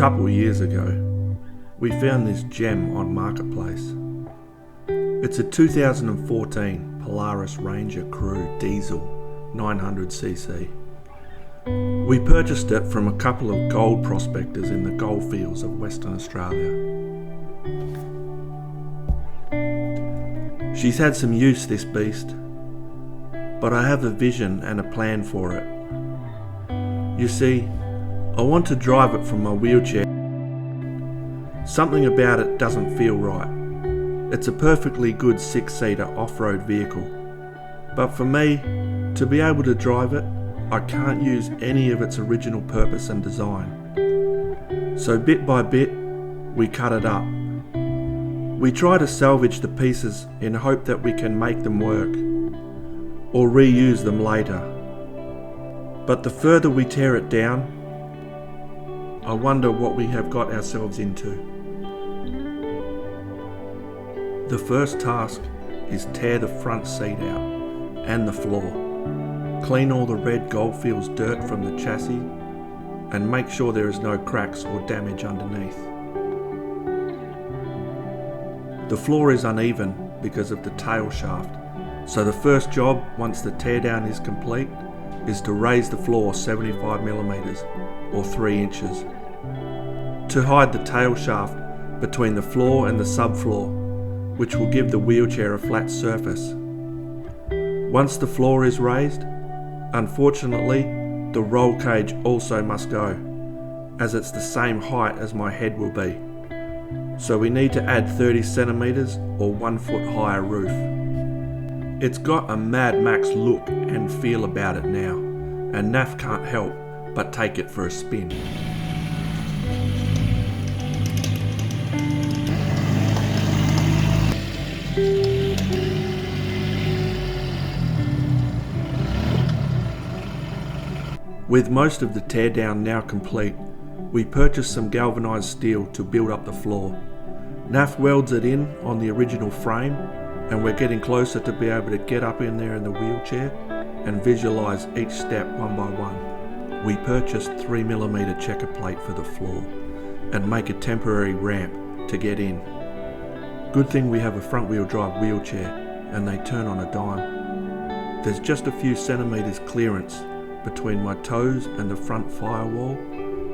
couple years ago, we found this gem on Marketplace. It's a 2014 Polaris Ranger Crew diesel 900cc. We purchased it from a couple of gold prospectors in the goldfields of Western Australia. She's had some use, this beast, but I have a vision and a plan for it. You see, I want to drive it from my wheelchair. Something about it doesn't feel right. It's a perfectly good 6-seater off-road vehicle, but for me, to be able to drive it, I can't use any of its original purpose and design. So bit by bit, we cut it up. We try to salvage the pieces in hope that we can make them work, or reuse them later. But the further we tear it down, I wonder what we have got ourselves into. The first task is tear the front seat out and the floor. Clean all the red Goldfields dirt from the chassis and make sure there is no cracks or damage underneath. The floor is uneven because of the tail shaft, so the first job once the teardown is complete is to raise the floor 75mm or 3 inches to hide the tail shaft between the floor and the subfloor, which will give the wheelchair a flat surface. Once the floor is raised, unfortunately, the roll cage also must go, as it's the same height as my head will be. So we need to add 30cm or 1 foot higher roof. It's got a Mad Max look and feel about it now, and NAF can't help but take it for a spin. With most of the teardown now complete, we purchased some galvanised steel to build up the floor. NAF welds it in on the original frame, and we're getting closer to be able to get up in there in the wheelchair and visualise each step one by one. We purchased 3mm checker plate for the floor and make a temporary ramp to get in. Good thing we have a front wheel drive wheelchair and they turn on a dime. There's just a few centimetres clearance between my toes and the front firewall,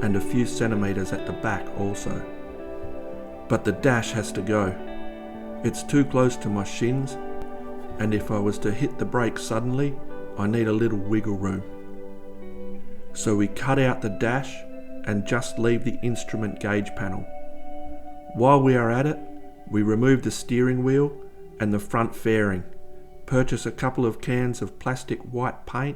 and a few centimetres at the back also. But the dash has to go. It's too close to my shins, and if I was to hit the brake suddenly, I need a little wiggle room. So we cut out the dash and just leave the instrument gauge panel. While we are at it, we remove the steering wheel and the front fairing, purchase a couple of cans of plastic white paint,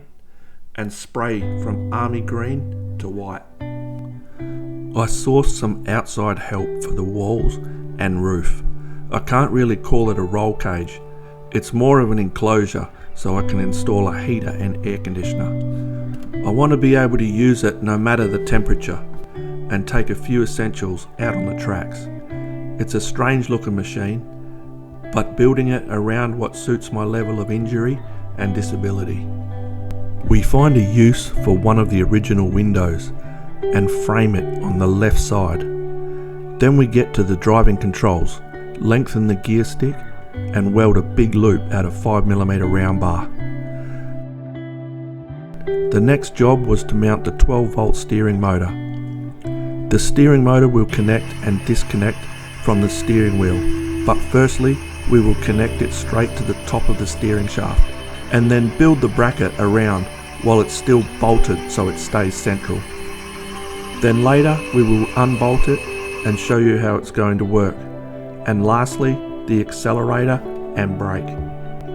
and spray from army green to white. I sourced some outside help for the walls and roof. I can't really call it a roll cage. It's more of an enclosure so I can install a heater and air conditioner. I want to be able to use it no matter the temperature and take a few essentials out on the tracks. It's a strange looking machine, but building it around what suits my level of injury and disability. We find a use for one of the original windows and frame it on the left side. Then we get to the driving controls, lengthen the gear stick and weld a big loop out of 5mm round bar. The next job was to mount the 12-volt steering motor. The steering motor will connect and disconnect from the steering wheel, but firstly we will connect it straight to the top of the steering shaft and then build the bracket around while it's still bolted so it stays central. Then later we will unbolt it and show you how it's going to work. And lastly, the accelerator and brake.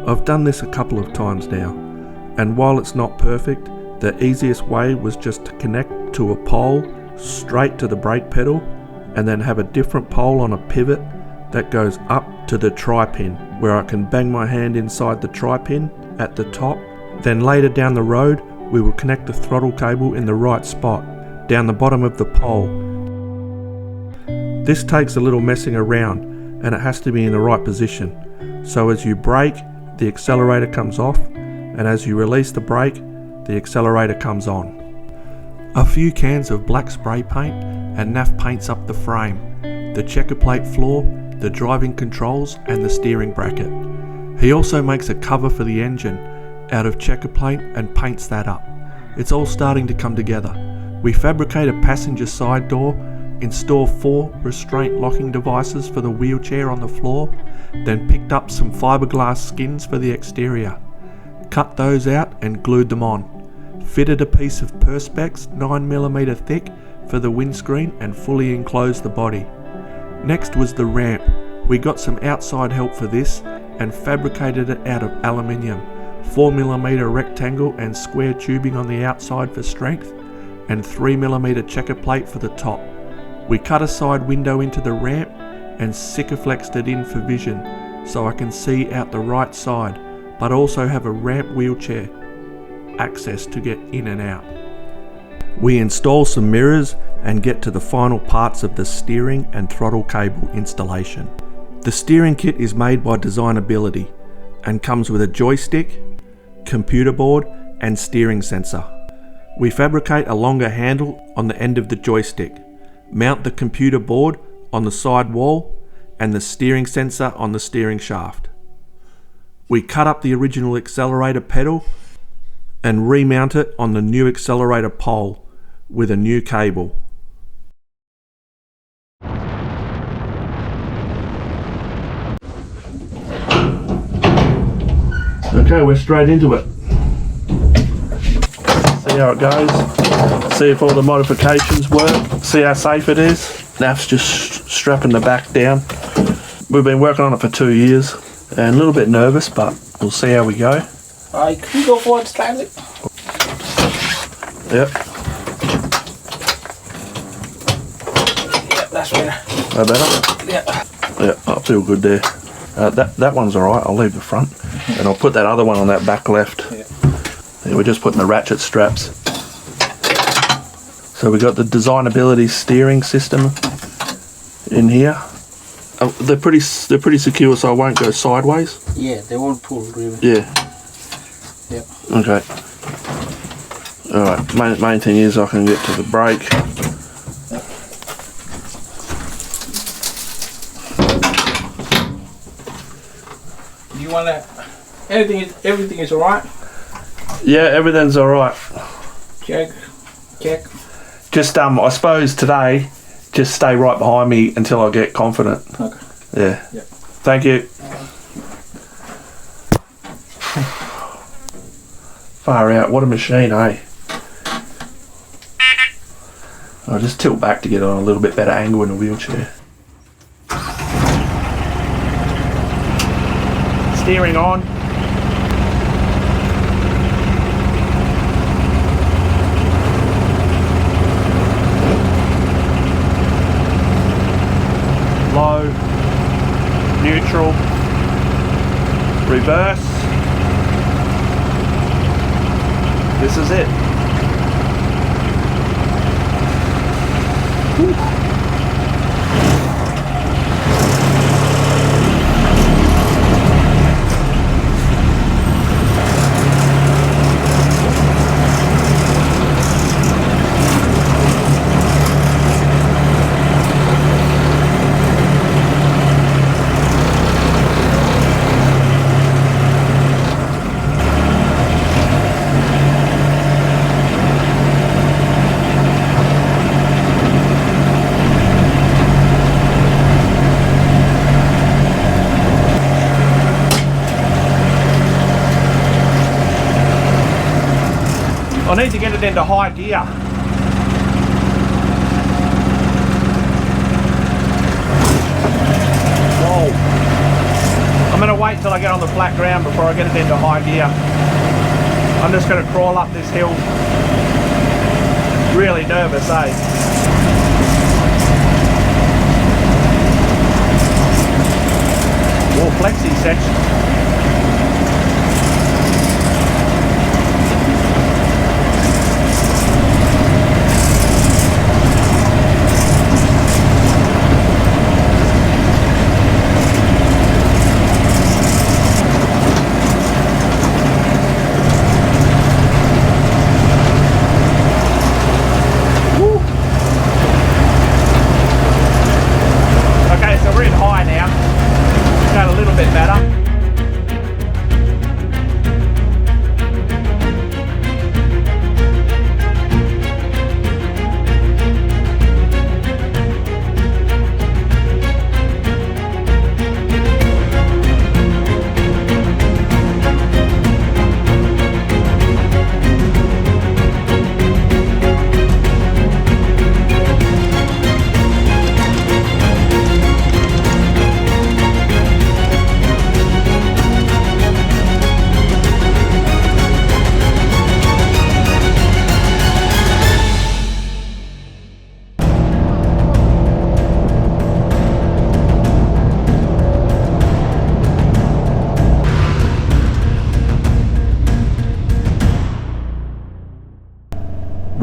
I've done this a couple of times now, and while it's not perfect, the easiest way was just to connect to a pole straight to the brake pedal and then have a different pole on a pivot that goes up to the tri-pin, where I can bang my hand inside the tri-pin at the top. Then later down the road, we will connect the throttle cable in the right spot, down the bottom of the pole. This takes a little messing around, and it has to be in the right position. So as you brake, the accelerator comes off, and as you release the brake, the accelerator comes on. A few cans of black spray paint and NAF paints up the frame, the checker plate floor, the driving controls and the steering bracket. He also makes a cover for the engine out of checker plate and paints that up. It's all starting to come together. We fabricate a passenger side door, install 4 restraint locking devices for the wheelchair on the floor, then picked up some fiberglass skins for the exterior. Cut those out and glued them on. Fitted a piece of Perspex 9mm thick for the windscreen and fully enclosed the body. Next was the ramp. We got some outside help for this and fabricated it out of aluminium, 4mm rectangle and square tubing on the outside for strength, and 3mm checker plate for the top. We cut a side window into the ramp and Sikaflexed it in for vision so I can see out the right side, but also have a ramp wheelchair access to get in and out. We install some mirrors and get to the final parts of the steering and throttle cable installation. The steering kit is made by Designability and comes with a joystick, computer board and steering sensor. We fabricate a longer handle on the end of the joystick, mount the computer board on the side wall and the steering sensor on the steering shaft. We cut up the original accelerator pedal and remount it on the new accelerator pole with a new cable. Okay, we're straight into it. See how it goes. See if all the modifications work. See how safe it is. NAF's just strapping the back down. We've been working on it for 2 years and a little bit nervous, but we'll see how we go. Alright, can you go forward slightly? Yep. Yep, that's better. That better? Yeah. Yeah, I feel good there. That one's alright, I'll leave the front. And I'll put that other one on that back left. Yeah, we're just putting the ratchet straps. So we got the Designability steering system in here. They're pretty secure, so I won't go sideways. Yeah, they won't pull really. Yeah. Yep. Okay. Alright, main thing is I can get to the brake. Yep. You wanna everything is alright? Yeah, everything's alright. Check. Just I suppose today just stay right behind me until I get confident. Okay. Yeah. Yep. Thank you. Far out, what a machine, eh? I'll just tilt back to get on a little bit better angle in the wheelchair. Steering on. Low, neutral, reverse. This is it. Whew. I need to get it into high gear. Whoa. I'm going to wait till I get on the flat ground before I get it into high gear. I'm just going to crawl up this hill. Really nervous, eh? More flexi section.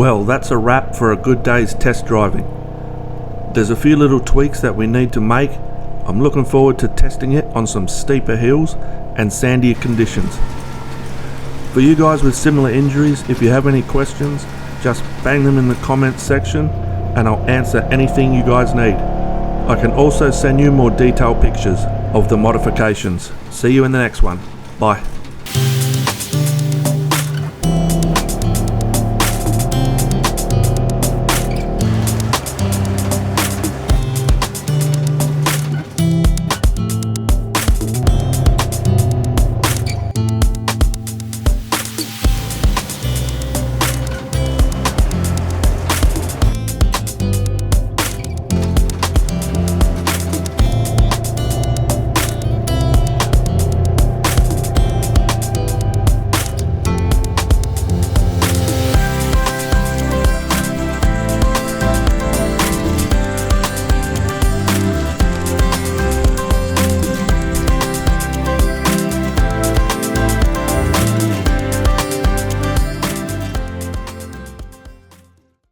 Well, that's a wrap for a good day's test driving. There's a few little tweaks that we need to make. I'm looking forward to testing it on some steeper hills and sandier conditions. For you guys with similar injuries, if you have any questions, just bang them in the comments section and I'll answer anything you guys need. I can also send you more detailed pictures of the modifications. See you in the next one. Bye.